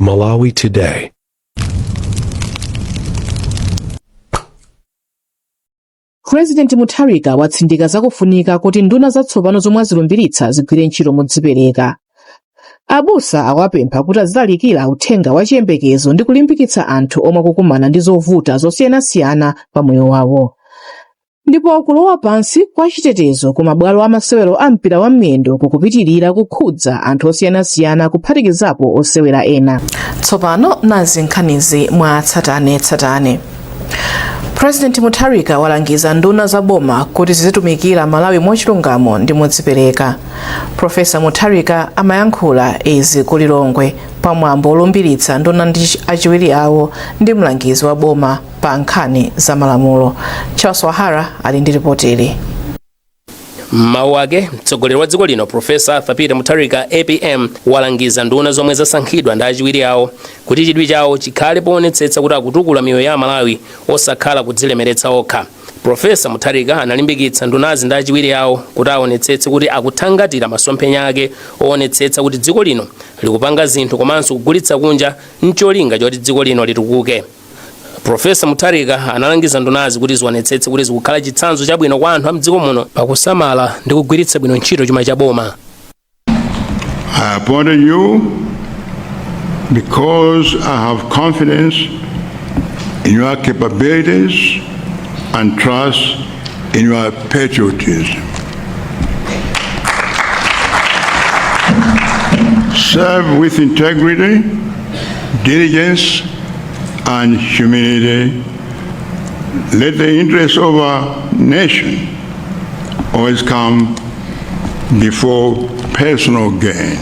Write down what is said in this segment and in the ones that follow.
Malawi Today. President Mutharika watsindika zakufunika kuti nduna zatsopano zomwe azilumbiritsa zigwire ntchito modzipereka. Abusa awapempha kuti azilalikira uthenga wa chiyembekezo ndi kulimbikitsa anthu omwe akukumana ndi zovuta zosiyanasiyana pa moyo wawo. Ndipo kulowa pansi kwa chitetezo ku mabwalo amasewero a mpira wa miyendo kukupitirira kukhudza anthu osiyanasiyana kuphatikizapo osewera ena. Tsopano nazi nkhanizi mwa tsatanetsatane. President Mutharika walangiza nduna za boma kuti zizitumikira Malawi mochilungamo ndi modzipereka. Professor Mutharika amayankhula izi ku Lilongwe pamwambo olumbiritsa nduna ndi achiwiri awo ndi mlangizi wa boma pa nkhani za malamulo. Charles Wahara ali ndi ripoti. Mawu ake mtsogoleri wa dziko lino Professor Arthur Peter Mutharika APM walangiza nduna zomwe zasankhidwa ndi achiwiri awo kuti chidwi chawo chikhale poonetsetsa kuti akutukula miyoyo ya Malawi osakhala kudzilemeretsa okha. Professor Mutharika analimbikitsa ndunazi ndi achiwiri awo kuti aonetsetse kuti akuthangatira masomphenya ake oonetsetsa kuti dziko lino likupanga zinthu komanso kugulitsa kunja ncholinga choti dziko lino litukuke. Professor Mutharika analangiza ndunazi kuti zionetsetse kuti zikukhala chitsanzo chabwino kwa anthu a mdziko muno pakusamala ndi kugwiritsa bwino ntchito chuma cha boma. I appointed you because I have confidence in your capabilities and trust in your patriotism. Serve with integrity, diligence, and humility. Let the interests of our nation always come before personal gain.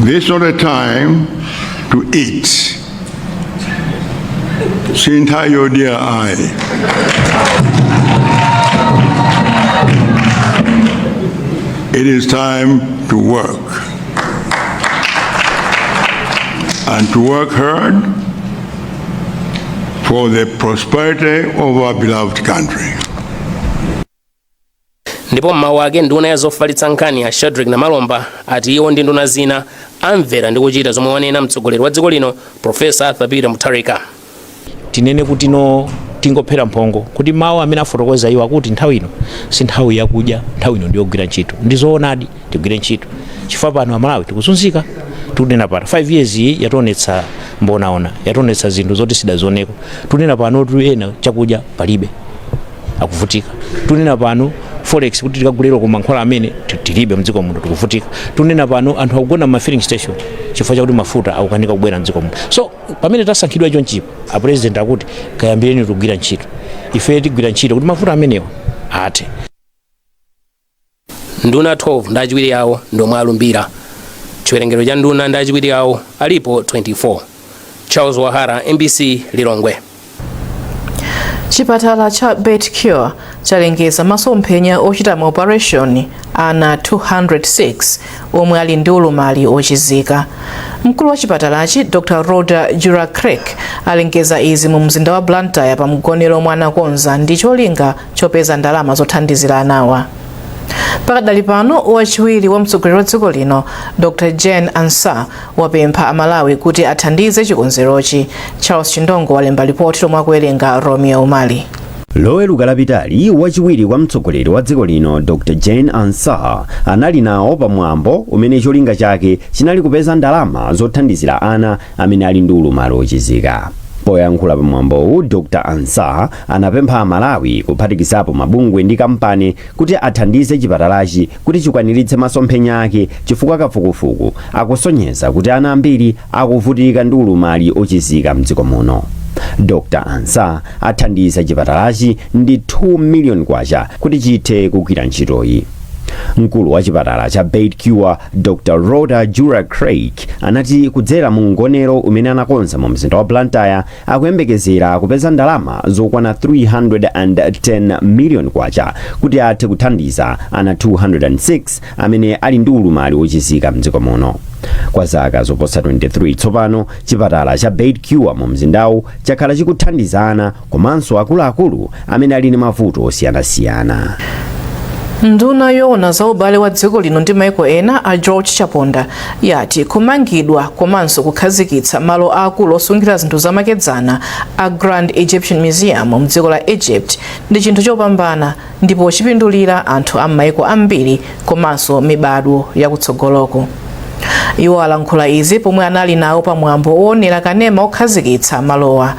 This is not a time to eat. Sintayo dear eye. It is time to work. And to work hard for the prosperity of our beloved country. Ndipo mawu ake nduna ya zofalitsa nkhani ya Shadrack Namalomba ati iwo ndi nduna zina amvera ndi kuchita zomwe wanena mtsogoleri wa dziko lino Professor Arthur Peter Mutharika. Tinene kuti tingophera mphongo kuti mawu amene afotokoza iwo akuti nthawi ino si nthawi yakudya, nthawi ino ndiyogwira ntchito. Ndizoonadi tigwire ntchito. Chifukwa pano Amalawi tikuzunzika. Tunena pano 5 years iyi yatonetsa mbonaona, yatonetsa zinthu zoti sidazioneka. Tunena pano kuti ena chakudya palibe akuvutika. Tunena pano forex kuti tikagulira ku mankhwala amene tilibe mdziko muno tikuvutika. Tunena pano anthu akugona ma filling station chifukwa chakuti mafuta akukanika kubwera mdziko muno. So pamene tasankhidwa chonchipa a president akuti kayambireni kugwira ntchito. Ife tigwira ntchito kuti mafuta amenewa ate. Nduna 12 ndi achiwiri awo ndomwe alumbira. Chiwerengero cha nduna ndi achiwiri awo alipo 24. Charles Wahara, NBC, Lilongwe. Chipatala cha BetCure chalengeza masomphenya ochita ma operation ana 206 omwe ali ndi ulumali ochizika. Mkulu wa chipatalachi Dr. Rhoda Jura-Craig alengeza izi mu mzinda wa Blantyre pa mgonero omwe anakonza ndi cholinga chopeza ndalama zothandizira anawa. Pakadali pano wachiwiri wa mtsogoleri wa dziko lino Dr. Jane Ansah wapempha Amalawi kuti athandize chikonzerochi. Charles Chindongo walemba ripoti lomwe akuwerenga Romeo Umali. Loweruka lapitali wachiwiri wa mtsogoleri wa dziko lino Dr. Jane Ansah anali nawo pamwambo umene cholinga chake chinali kupeza ndalama zothandizira ana amene ali ndi ulumali ochizika. Poyankhula pamwambowu Dr. Ansah anapempha Amalawi kuphatikizapo mabungwe ndi kampani kuti athandize chipatalachi kuti chikwaniritse masomphenya ake chifukwa kafukufuku akusonyeza kuti ana ambiri akuvutika ndi ulumali ochizika mdziko muno. Dr. Ansah athandiza chipatalachi ndi 2 million kwacha kuti chithe kugwira ntchitoyi. Mkulu wa chipatala cha BetCure Dr. Rhoda Jura-Craig anati kudzera mu ngonero umene anakonza mu mzinda wa Blantyre akuyembekezera kupeza ndalama zokwana 310 million kwacha kuti athe kuthandiza ana 206 amene ali ndi ulumali ochizika mdziko muno. Kwa zaka zoposa 23 tsopano chipatala cha BetCure mu mzindawu chakhala chikuthandizana komanso akuluakulu amene ali ndi mavuto osiyanasiyana. Nduna yoona za ubale wa dziko lino ndi maiko ena a George Chaponda yati kumangidwa komanso kukhazikitsa malo akulu osungira zinthu zamakedzana a Grand Egyptian Museum mdziko la Egypt ndi chinthu chopambana ndipo chipindulira anthu a maiko ambiri komanso mibadwo yakutsogoloko. Iwo alankhula izi pomwe anali nawo pamwambo woonera kanema okhazikitsa malowa.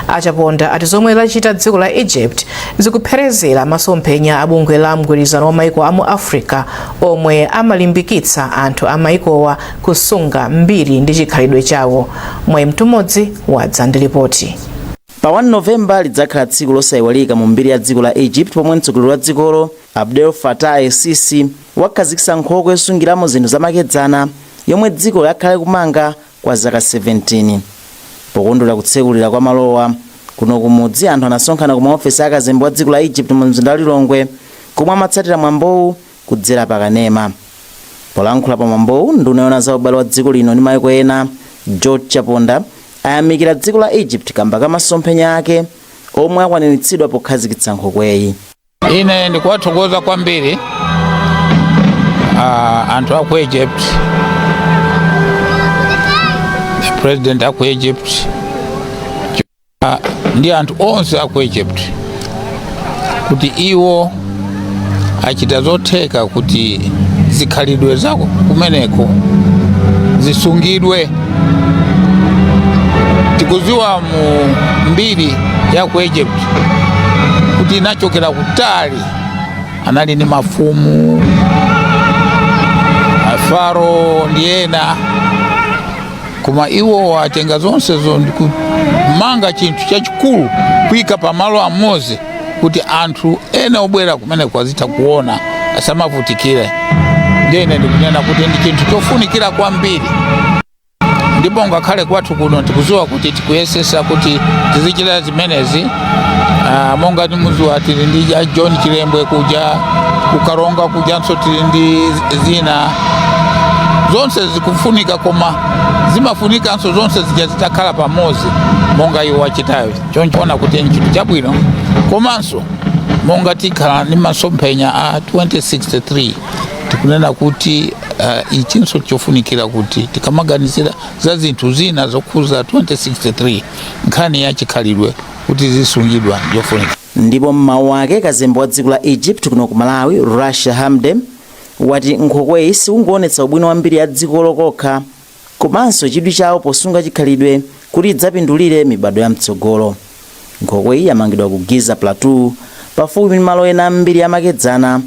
Achaponda ati zomwe lachita dziko la Egypt zikupherezera masomphenya a bungwe la mgwirizano wa maiko amu Africa omwe amalimbikitsa anthu a maikowa kusunga mbiri ndi chikhalidwe chawo. Mwayi mtumodzi wadza ndi ripoti. Pa 1 Novemba lidzakhala tsiku losayiwalika mu mbiri ya dziko la Egypt pomwe mtsogoleri wa dzikolo Abdel Fattah el-Sisi wakhazikitsa nkhokwe yosungiramo zinthu zamakedzana yomwe dziko yakhale kumanga kwa zaka 17. Pokondwera kutsekulira kwa malowa kuno kumudzi anthu anasonkhana ku maofesi akazembe wa dziko la Egypt mu mzinda wa Lilongwe komwe amatsatira mwambowu kudzera pakanema. Polankhula pa mwambowu nduna yoona za ubale wa dziko lino ndi maiko ena George Chaponda ayamikira dziko la Egypt kamba ka masomphenya ake omwe akwaniritsidwa pokhazikitsa nkhokweyi. Ine ndikuwathokoza kwambiri anthu aku Egypt, president aku Egypt ndi anthu onse aku Egypt kuti iwo achita zotheka kuti zikhalidwe zako kumeneko zisungidwe. Tikuziwa mu mbiri ya ku Egypt kuti inachokera kutali, anali ni mafumu Faro ndi ena, koma iwo atenga zonsezo ndikumanga chinthu chachikulu kuyika pamalo amodzi kuti anthu ena obwera kumene kwazita kuona asamavutikire. Ndine ndikunena kuti ndi chinthu chofunikira kwambiri, ndipo ngakhale kwathu kuno tikuziwa kuti tikuyesesa kuti tizichita zimenezi. Monga timuziwa tili ndi John Chilembwe kuja kukaronga kujanso tili ndi zina zonse zikufunika, koma zimafunikanso zonse zitakhala pamodzi monga iwo achitayo. Chonchoona kuti ni chinthu chabwino, komanso monga tikhala ni masomphenya a 2063 tikunena kuti ichinso chofunikira kuti tikamaganizira za zinthu zina zokhuza 2063 nkhani ya chikhalidwe kuti zisungidwa yofunika. Ndipo mmawu ake kazembe wa dziko la Egypt kuno ku Malawi Rasha Hamdem wati nkhokweyi sikungoonetsa ubwino wa mbiri ya dziko lokokha komanso chidwi chawo posunga chikhalidwe kuti idzapindulire mibado ya mtsogolo. Nkhokweyi yamangidwa ku Giza Plateau pafupi ndi malo ena mbiri yamakedzana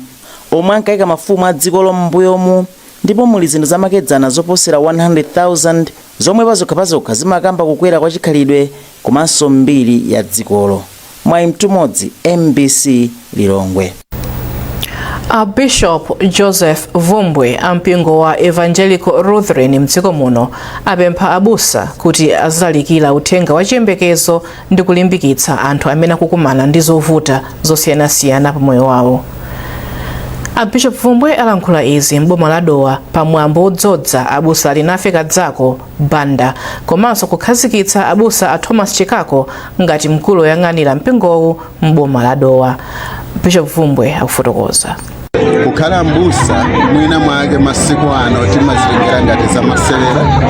omwe ankayika mafumu a dziko lombuyomu, ndipo muli zinthu zamakedzana zoposera 100,000 zomwe pazokha zimakamba kukwera kwa chikhalidwe komanso mbiri ya dzikolo. Mwayi mtumodzi MBC Lilongwe. Bishop Joseph Vumbwe ampingo wa Evangelical Lutheran mdziko muno apempha abusa kuti azilalikira uthenga wa chiyembekezo ndi kulimbikitsa anthu amene akukumana ndi zovuta zosiyanasiyana pa moyo wawo. Bishop Vumbwe alankhula izi m'boma la Dowa pamwambo odzodza abusa alinafe kadzako banda komanso kukhazikitsa abusa a Thomas Chikako ngati mkulu woyang'anira mpingowu m'boma la Dowa. Bishop Vumbwe akufotokoza. Kukhala mbusa mwina mwake masiku ano timazilengera ngati za masewera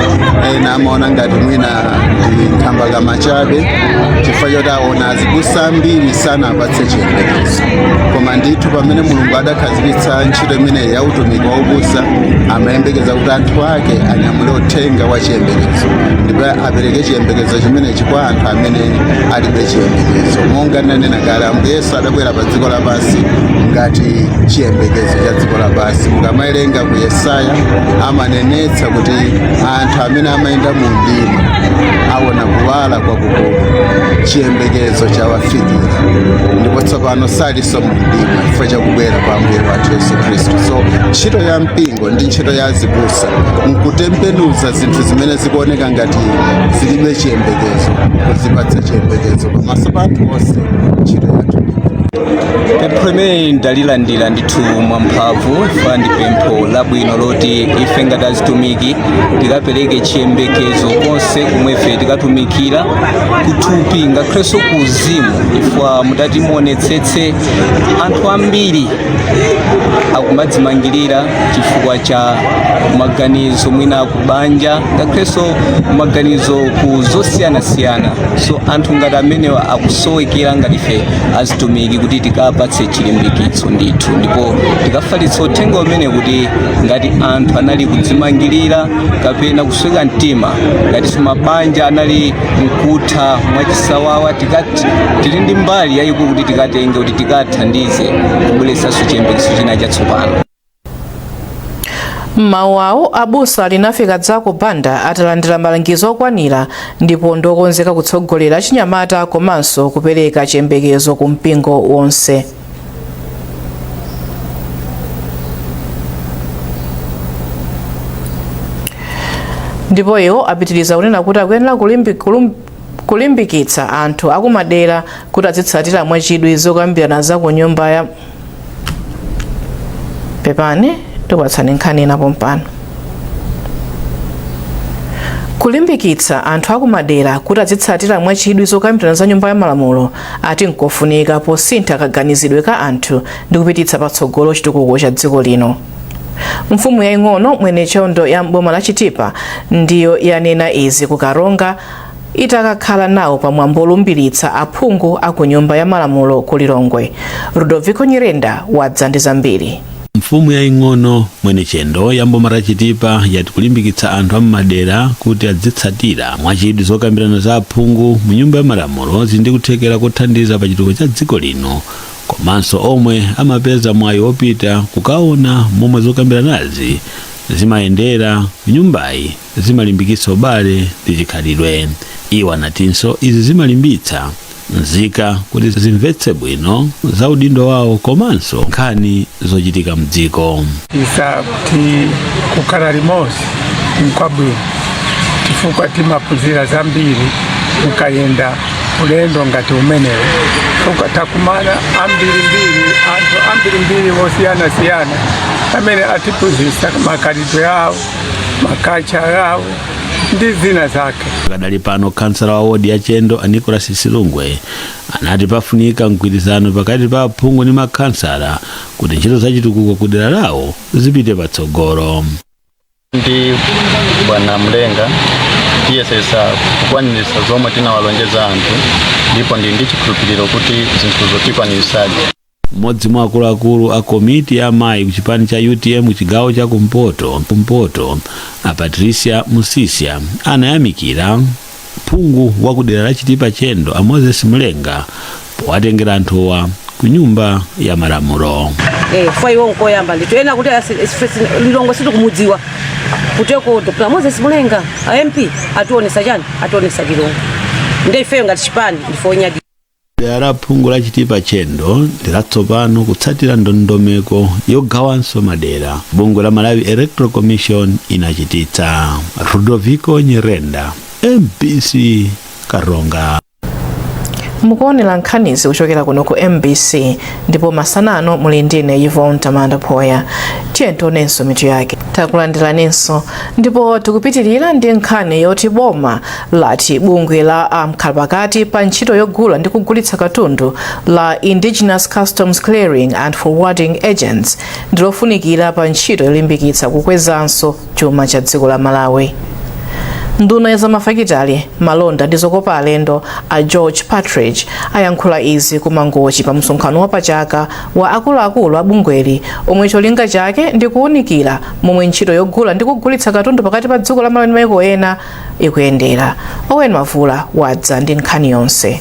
ena amaona ngati mwina nthamba ka machabe chifukwa choti aona azibusa mbiri sana apatse chiyembekezo, koma ndithu pamene Mulungu adakhazikitsa ntchito imene ya utumiki wa ubusa amayembekeza kuti anthu ake anyamule uthenga wa chiyembekezo ndipo apereke chiyembekezo chimenechi kwa anthu amene alibe chiyembekezo. Monga nanena kale Ambuye Yesu adabwera pa dziko lapansi ngati chiyembekezo cha dziko lapansi. Mukamawerenga ku Yesaya amanenetsa kuti anthu amene amayenda mu mdima aona kuwala kwakukulu, chiyembekezo chawafikira, ndipo tsopano salinso mu mdima chifukwa chakubwera kwa Ambuye wathu Yesu Khristu. So ntchito ya mpingo ndi ntchito ya abusa nkutembenuza zinthu zimene zikuoneka ngati zilibe chiyembekezo, kuzipatsa chiyembekezo pamaso pa anthu onse. Ntchito yathu pempho limene ndalilandira ndithu mwamphamvu fa ndi pempho labwino loti ife ngati azitumiki tikapereke chiyembekezo konse kumwe ife tikatumikira kuthupi ngakhalenso ku uzimu ifwa mutati muonetsetse anthu ambiri akumadzimangirira chifukwa cha maganizo mwina kubanja ngakhalenso maganizo ku zosiyanasiyana. So anthu ngati amenewa akusowekera ngati ife azitumiki kuti tikapatse chilimbikitso ndithu ndipo tikafalitsa uthenga umene kuti ngati anthu anali kudzimangirira kapena kusweka mtima ngati mabanja anali mkutha mwachisawawa tikati tili ndi mbali yayikulu kuti tikatenge kuti tikathandize kubweretsanso chiyembekezo china chatsopano. Mawu awo abusa linafika dzako banda atalandira malangizo okwanira ndipo ndokonzeka kutsogolera chinyamata komanso kupereka chiyembekezo ku mpingo wonse. Ndipo iwo apitiriza kunena kuti akuyenera kulimbikitsa anthu akumadera kuti azitsatira mwachidwi zokambirana za ku nyumba ya pepani tikupatsani nkhani napo mpano. Kulimbikitsa anthu akumadera kuti azitsatira mwachidwi zokambirana za nyumba ya malamulo ati nkofunika posintha kaganizidwe ka anthu ndi kupititsa patsogolo chitukuko cha dziko lino. Mfumu yaing'ono mwene chondo ya mboma la Chitipa ndiyo yanena izi ku Karonga itakakhala nawo pamwambo olumbiritsa aphungu aku nyumba ya malamulo ku Lilongwe. Rudoviko Nyirenda wadza ndi zambiri. Mfumu yaing'ono mwene chendo ya mboma la Chitipa yati kulimbikitsa anthu ammadera kuti adzitsatira mwachidwi zokambirana za aphungu mu nyumba ya malamulo zindi kuthekera kuthandiza pa chitukuko cha dziko lino komanso omwe amapeza mwayi wopita kukaona momwe zokambiranazi zimayendera nyumbayi zimalimbikitsa ubale ndi chikhalidwe. Iwo anatinso izi zimalimbitsa nzika kuti zimvetse bwino za udindo wawo komanso nkhani zochitika mdziko. Isati kukhala limodzi nkwabwino chifukwa timaphunzira zambiri mukayenda ulendo ngati umenewo ukatakumana anthu ambirimbiri wosiyanasiyana amene atiphunzitsa makhalidwe awo makacha yawo ndi zina zake. Kadali pano kansala wa wodi ya Chendo Nicholas Silungwe anati pafunika mgwirizano pakati pa aphungu ndi makansala kuti ntchito za chitukuko ku dera lawo zipite patsogolo. Ndi bwana Mlenga tiyesesa kukwaniritsa zomwe tinawalonjeza anthu ndipo ndi chikhulupiriro kuti zinthu zotikwaniritsazi. Mmodzi mwa akuluakulu a komiti ya mayi kuchipani cha UTM chigawo cha kumpoto a Patricia Musisia anayamikira phungu wa kudera la Chitipa Chendo a Moses Mlenga powatengera anthuwa ku nyumba ya malamulo. Fwa iwo nkoyamba nditoyena kuti Lilongwe situ kumudziwa kuteko Dr. Moses Mlenga MP atuonesa chani atuonesa Lilongwe ndifeyo ngati chipani ndifonya dera la phungu la Chitipa Chendo ndilatsopano kutsatira ndondomeko yogawanso madera bungwe la Malawi Electoral Commission inachititsa. Rudoviko Nyirenda, MBC Karonga. Mukuonera nkhanizi kuchokera kuno ku MBC ndipo masanano muli ndine Yvonne Tamanda Poya. Tiyentonenso mitu yake takulandiranenso ndipo tikupitirira ndi nkhani yoti boma lati bungwe la mkhalapakati pa ntchito yogula ndi kugulitsa katundu la Indigenous Customs Clearing and Forwarding Agents ndilofunikira pa ntchito yolimbikitsa kukwezanso chuma cha dziko la Malawi. Nduna ya zamafakitali malonda ndi zokopa alendo a George Partridge ayankhula izi kumangochi pa msonkhano wa pachaka wa akuluakulu a bungweli omwe cholinga chake ndi kuwunikira momwe ntchito yogula ndi kugulitsa katundu pakati pa dziko la Malawi ndi mayiko ena ikuyendera. Owen Mavula wadza ndi nkhani yonse.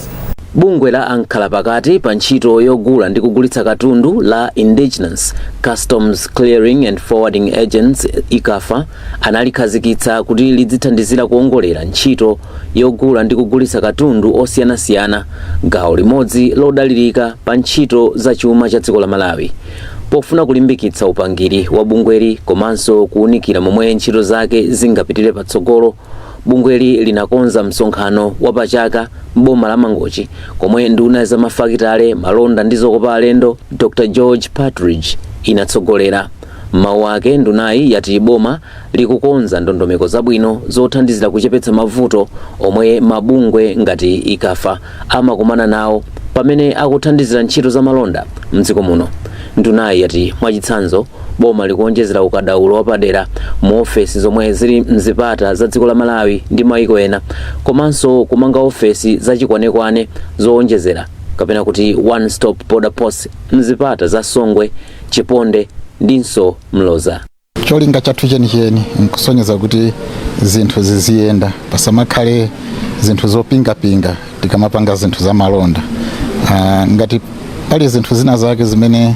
Bungwe la ankhalapakati pa ntchito yogula ndi kugulitsa katundu la Indigenous Customs Clearing and Forwarding Agents ICAFA analikhazikitsa kuti lidzithandizira kuongolera ntchito yogula ndi kugulitsa katundu osiyanasiyana gawo limodzi lodalirika pa ntchito za chuma cha dziko la Malawi pofuna kulimbikitsa upangiri wa bungweli komanso kuwunikira momwe ntchito zake zingapitire patsogolo bungweli linakonza msonkhano wapachaka m'boma la Mangochi komwe nduna za mafakitale, malonda ndi zokopa alendo Dr. George Partridge inatsogolera. Mawu ake ndunayi yati boma likukonza ndondomeko zabwino zothandizira kuchepetsa mavuto omwe mabungwe ngati ikafa amakumana nawo pamene akuthandizira ntchito za malonda mdziko muno. Ndunayi yati mwachitsanzo boma likuonjezera ukadaulo wapadera mu ofesi zomwe zili mzipata za dziko la Malawi ndi maiko ena, komanso kumanga ofesi zachikwanekwane zoonjezera kapena kuti one stop border post mzipata za Songwe, Chiponde ndinso Mloza. Cholinga chathu chenicheni nkusonyeza kuti zinthu ziziyenda pasamakhale zinthu zopingapinga tikamapanga zinthu za malonda. Ngati pali zinthu zina zake zimene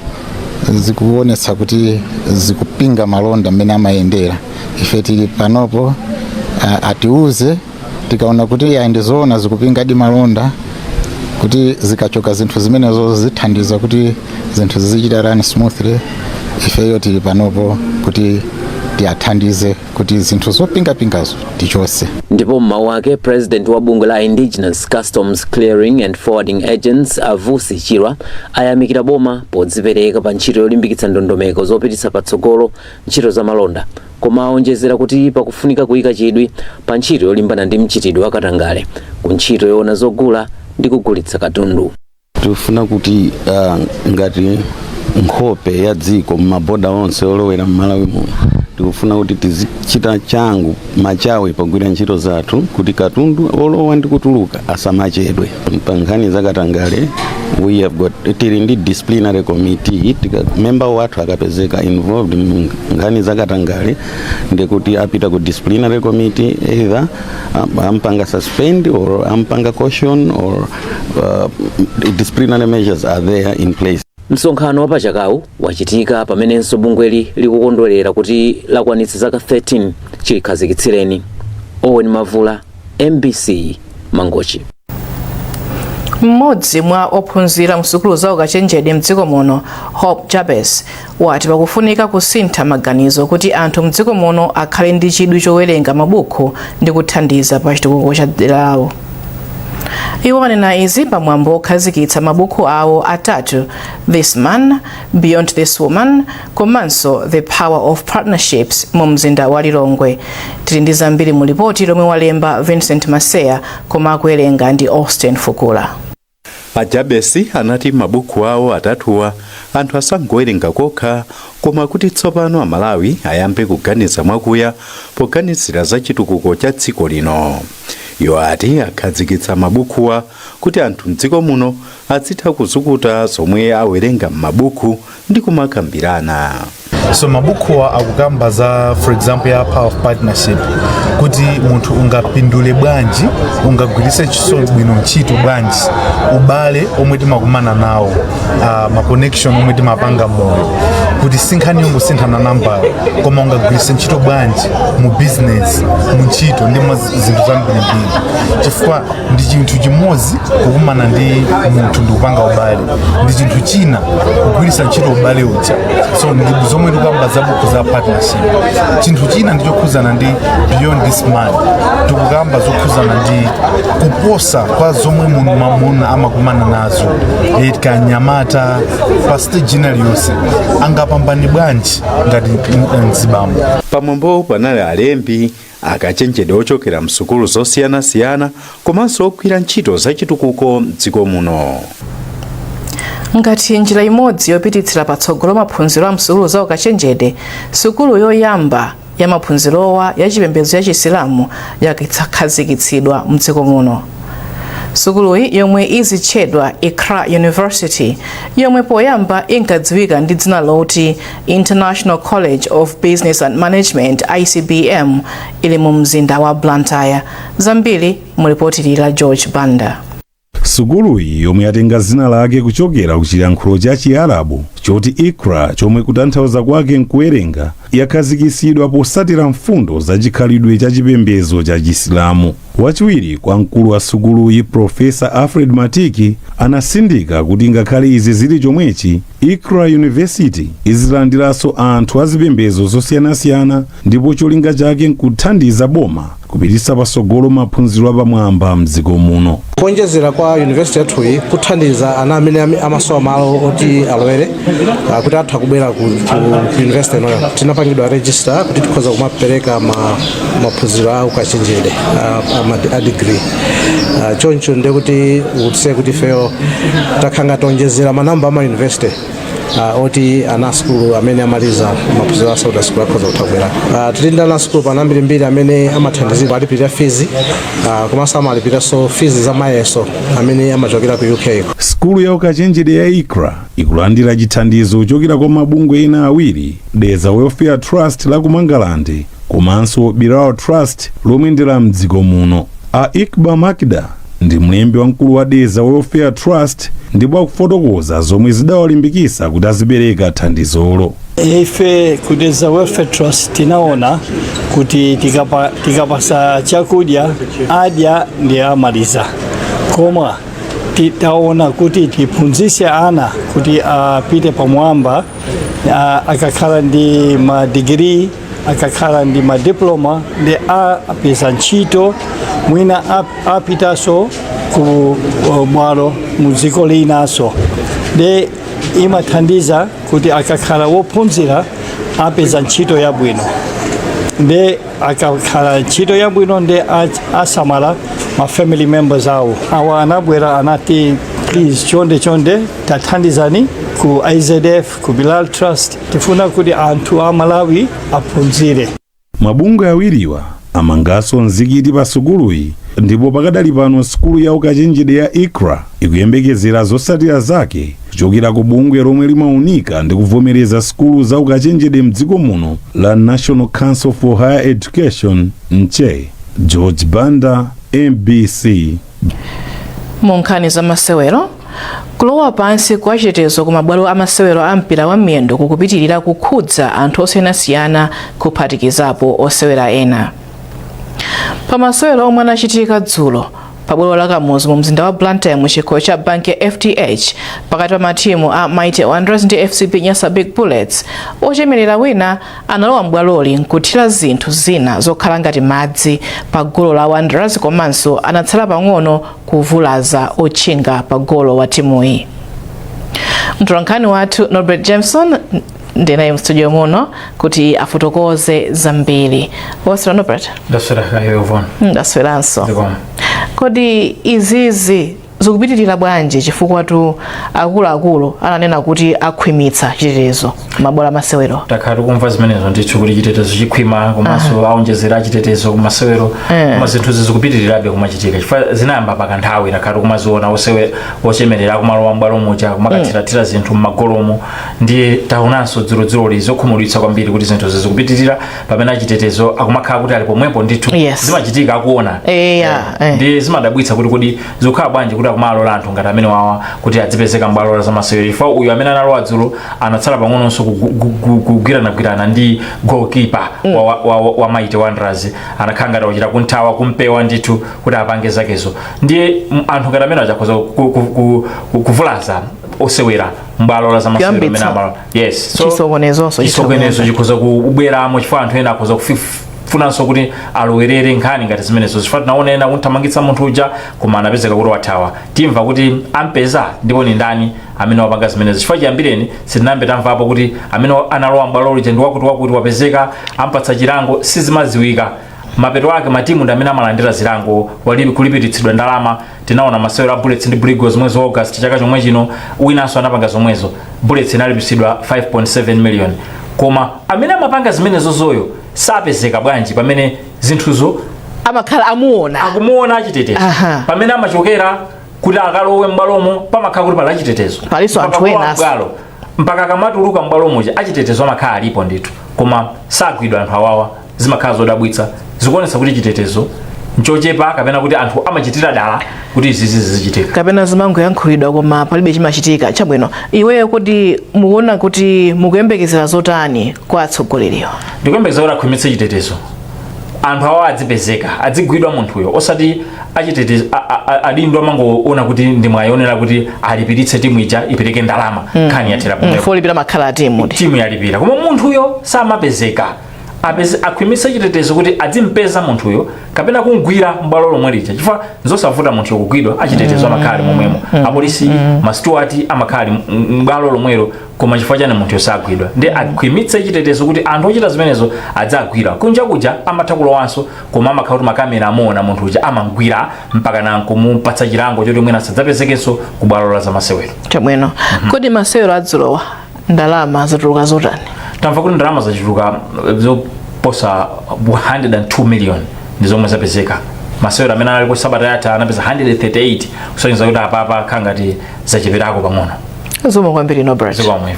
zikuonetsa kuti zikupinga malonda mmene amayendera, ife tili panopo atiuze tikaona kuti yaendezoona zikupinga di malonda kuti zikachoka zinthu zimenezo zithandiza kuti zinthu zizichita run smoothly. Ifeyo tili panopo kuti tiathandize kuti zinthu zopingapingazo tichose. Ndipo mawu ake president wa bungwe la Indigenous Customs Clearing and Forwarding Agents Avusi Chirwa ayamikira boma podzipereka pa ntchito yolimbikitsa ndondomeko zopititsa patsogolo ntchito za malonda, koma aonjezera kuti pakufunika kuyika chidwi pa ntchito yolimbana ndi mchitidwe wa katangale ku ntchito yoona zogula ndi kugulitsa katundu. Tifuna kuti ngati nkhope ya dziko m'maboda onse olowera m'Malawi muno tikufuna kuti tizichita changu machawe pogwira ntchito zathu kuti katundu olowa ndi kutuluka asamachedwe. Pa nkhani za katangale we have got tili ndi disciplinary committee, member wathu akapezeka involved mu nkhani za katangale ndikuti apita ku disciplinary committee, either ampanga suspend or ampanga caution or disciplinary measures are there in place. Msonkhano wapachakawu wachitika pamenenso bungweli likukondwerera kuti lakwanitsa zaka 13 chilikhazikitsireni. Owen Mavula, MBC, Mangochi. Mmodzi mwa ophunzira msukulu za ukachenjede mdziko muno, Hope Jabez, wati pakufunika kusintha maganizo kuti anthu mdziko muno akhale ndi chidwi chowerenga mabuku ndi kuthandiza pa chitukuko cha dera lawo. Iwo anena izi pamwambo okhazikitsa mabuku awo atatu, This Man, Beyond This Woman, komanso The Power of Partnerships mu mzinda wa Lilongwe. Tili ndi zambiri mu ripoti lomwe walemba Vincent Maseya koma akuwerenga ndi Austin Fukula. Ajabesi anati mabuku awo atatuwa anthu asangowerenga kokha koma kuti tsopano Amalawi ayambe kuganiza mwakuya poganizira za chitukuko cha dziko lino. Iwo ati akhazikitsa mabukuwa kuti anthu mdziko muno azitha kuzukuta zomwe awerenga m'mabuku ndi kumakambirana. So mabukuwa akukamba za for example ya Power of Partnership, kuti munthu ungapindule bwanji, ungagwiritse bwino ntchito bwanji ubale omwe timakumana nawo, ma connection omwe timapanga moyo, kuti sinkhani yongosinthana namba koma ungagwiritse ntchito bwanji mu business, mu ntchito ndi zinthu zambirimbiri, chifukwa ndi chinthu chimodzi kukumana ndi munthu ndi kupanga ubale, ndi chinthu china kugwiritsa ntchito ubale uja. So ndi zomwe tikukamba za buku za partnership. Chinthu china ndicho kukhuzana ndi Beyond This Man, tikukamba zokhuzana ndi kuposa kwa zomwe munthu mamuna amakumana nazo, kanyamata pa stage inaliyonse angapambane bwanji ngati mzibambo. Pamwambo panali alembi akachenjede ochokera msukulu zosiyanasiyana komanso ogwira ntchito za chitukuko mdziko muno. Ngati njira imodzi yopititsira patsogolo maphunziro a msukulu za ukachenjede, sukulu yoyamba ya maphunzirowa ya chipembedzo ya Chisilamu yakhazikitsidwa mdziko muno. Sukuluyi yomwe izitchedwa Iqra University, yomwe poyamba inkadziwika ndi dzina loti International College of Business and Management ICBM, ili mu mzinda wa Blantyre. Zambiri mu ripoti la George Banda. Sukuluyi yomwe yatenga dzina lake kuchokera ku chiyankhulo cha Chiarabu choti Iqra, chomwe kutanthauza kwake nkuwerenga, yakhazikitsidwa posatira mfundo za chikhalidwe cha chipembedzo cha Chisilamu. wachiwiri kwa mkulu wa sukuluyi Profesa Alfred Matiki anasindika kuti ngakhale izi zili chomwechi Ikra University izilandiranso anthu azipembedzo zosiyanasiyana ndipo cholinga chake nkuthandiza boma kupititsa patsogolo maphunziro apamwamba mdziko muno. Kuonjezera kwa university yathuyi kuthandiza ana amene amasowa malo oti alowere kuti atha kubwera ku university inoyo tinapangidwa register kuti tikhoza kumapereka maphunziro a ukachenjede a degree choncho ndiye kuti utse kuti feyo takhanga tonjezera manamba ama university oti ana skulu amene amaliza maphunziro a Sauda School akhoza kutabwera. Tilinda na skulu panambirimbiri amene amathandizira alipira fees komanso amalipira so fees za mayeso amene amachokera ku UK. Skulu ya ukachenjede ya Ikra ikulandira chithandizo kuchokera kwa mabungwe ena awiri, Deza Welfare Trust la ku Mangalande komanso Bilal Trust lomwe ndi la mdziko muno. Ikba Makida ndi mlembi wamkulu wa Deza Welfare Trust ndipo akufotokoza zomwe zidawalimbikitsa kuti azipereka thandizolo. Ife ku Deza Welfare Trust tinaona kuti tikapasa chakudya adya ndi amaliza, koma titaona kuti tiphunzitse ana kuti apite pamwamba, akakhala ndi madigiri, akakhala ndi madiploma, ndi apeza ntchito, mwina apitaso ku bwalo muziko linaso, de imathandiza kuti akakhala wophunzira apeza ntchito yabwino, de akakhala ntchito yabwino de asamala ma family members awo. Awa anabwera anati please chonde tathandizani ku IZF, ku Bilal Trust, tifuna kuti anthu a Malawi aphunzire. Mabungwe awiriwa amanganso nzikiti pa sukuluyi, ndipo pakadali pano sukulu ya ukachenjede ya Ikra ikuyembekezera zotsatira zake kuchokera ku bungwe lomwe limaunika ndi kuvomereza sukulu za ukachenjede mdziko muno la National Council for Higher Education NCHE. George Banda, MBC. Munkhani za masewero, kulowa pansi kwa chitetezo ku mabwalo amasewero a mpira wa miyendo kukupitirira kukhudza anthu osiyanasiyana kuphatikizapo osewera ena. Pamasewero omwe anachitika dzulo pabwalo la Kamuzu mu mzinda wa Blantyre mu chikho cha banki FTH pakati pa matimu a Mighty Wanderers ndi FCB Nyasa Big Bullets, ochemerera wina analowa mbwaloli nkuthira zinthu zina zokhala ngati madzi pa golo la Wanderers komanso anatsala pang'ono kuvulaza otchinga pa golo wa timuyi. Mtolankhani wathu Norbert Jameson ndinaye mstudio muno kuti afotokoze zambiri. Wasira Norbert? Daswera kayo Yvonne. Dasweranso. Kodi izizi zikupitirira bwanji chifukwa tu akuluakulu ananena kuti akhwimitsa chitetezo mabwalo amasewero? Takati kumva zimenezo ndithu kuti chitetezo chikhwima komanso aonjezera chitetezo kumasewero, koma zinthu zikupitirirabe kumachitika chifukwa zinayamba pakanthawi takati kumaziona ochemerera kumalowa mbwalo muja kumakathirathira zinthu m'magolomo, ndiye taonanso dziroziroli zokhumudwitsa kwambiri kuti zinthu zikupitirira pamene chitetezo akumakhala kuti ali pomwepo ndithu zimachitika akuona. Ndiye zimadabwitsa kuti zikukhala bwanji kuti akumalola anthu ngati amene wawa kuti adzipezeka mbwalo za masewero, chifukwa uyu amene analowa dzulo anatsala pang'ononso kugwirana ndi goalkeeper wa Mighty Wanderers, anakhala ngati wachita kunthawa kumpewa ndithu kuti apange zakezo. Ndiye anthu ngati amene achakhoza kuvulaza osewera mbwalo za masewero amene amalola. Yes, so chisokonezo chikhoza kubweramo chifukwa anthu ena akhoza funanso kuti alowerere nkhani ngati zimenezo, chifukwa tinaona ena kunthamangitsa munthu uja koma anapezeka kuti wathawa. Timva kuti ampeza ndipo ni ndani amene wapanga zimenezo, chifukwa chiyambireni sitinambe tamvapo kuti amene analowa mbwalo lija ndi wakuti wapezeka ampatsa chilango, sizimadziwika. Mapeto ake matimu ndi amene amalandira zilango kulipititsidwa ndalama. Tinaona masewero a Bullets ndi Brigos mwezi wa August chaka chomwe chino, winanso anapanga zomwezo. Bullets inalipitsidwa 5.7 million, koma amene amapanga zimenezo zoyo sapezeka bwanji pamene zinthuzo amakhala akumuona achitetezo. Pamene amachokera kuti akalowe mbwalomo pamakhala kuti pali achitetezo, paliso anthu ena mpaka kamatuluka mbwalomo achitetezo amakhala alipo ndithu, koma sagwidwa anthu awawa. Zimakhala zodabwitsa, zikuonetsa kuti chitetezo nchochepa kapena kuti anthu amachitira dala kuti izizi zichitika kapena zimangoyankhulidwa koma palibe chimachitika. Chabwino, iweyo kuti mukuona kuti mukuyembekezera zotani kwa atsogoleriwa? Ndikuyembekezera kuti akhwimitse chitetezo anthu awo adzipezeka adzigwidwa munthuyo osati achitete adindo amangoona kuti ndimwayonera kuti alipiritse timu ija ipereke ndalama khani yathera pomwe folipira makhala timu yalipira koma munthuyo samapezeka akhwimitsa chitetezo kuti adzimpeza munthuyo kapena kungwira m'bwalo lomwe lija chifukwa nzosavuta munthuyo kugwidwa achitetezo amakhali momwemo apolisi masituwati amakhali m'bwalo lomwelo koma chifukwa chani munthuyo sagwidwa ndi akhwimitsa chitetezo kuti anthu ochita zimenezo adzagwira kunja kuja amatha kulowanso koma amakhala kuti makamera amuona munthu uja amangwira mpaka nankumupatsa chilango choti mwina sadzapezekenso ku bwalo la zamasewero chabwino kodi masewero adzulowa ndalama zatuluka zotani tamva kuti ndalama zachuluka zoposa 102 million ndi zomwe zapezeka masewero amene ali ku sabata yatha anapeza 138 kusonyeza kuti apapa khangati zacheperako pang'ono zomwe kwambiri Norbert zomwe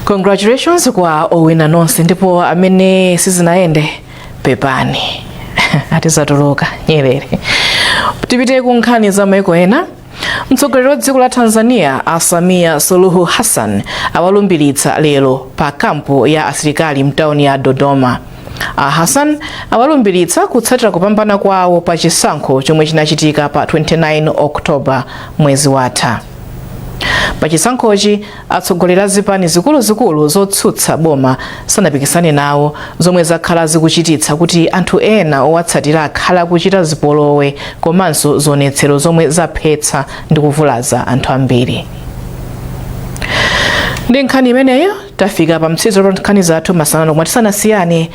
congratulations kwa owina nonse ndipo amene sizinayende pepani atizatuluka Nyerere. Tipite ku nkhani za maiko ena. Mtsogoleri wa dziko la Tanzania Samia Suluhu Hassan awalumbiritsa lero pa kampu ya asilikali mtauni ya Dodoma. Hassan awalumbiritsa kutsatira kupambana kwawo pa chisankho chomwe chinachitika pa 29 Oktoba mwezi watha. Pa chisankhochi atsogolera zipani zikuluzikulu zotsutsa boma sanapikisane nawo zomwe zakhala zikuchititsa kuti anthu ena owatsatira akhala kuchita zipolowe komanso zionetsero zomwe zaphetsa ndi kuvulaza anthu ambiri. Ndi nkhani imeneyo tafika pa mtsizo pa nkhani zathu masana omwe tisanasiyane.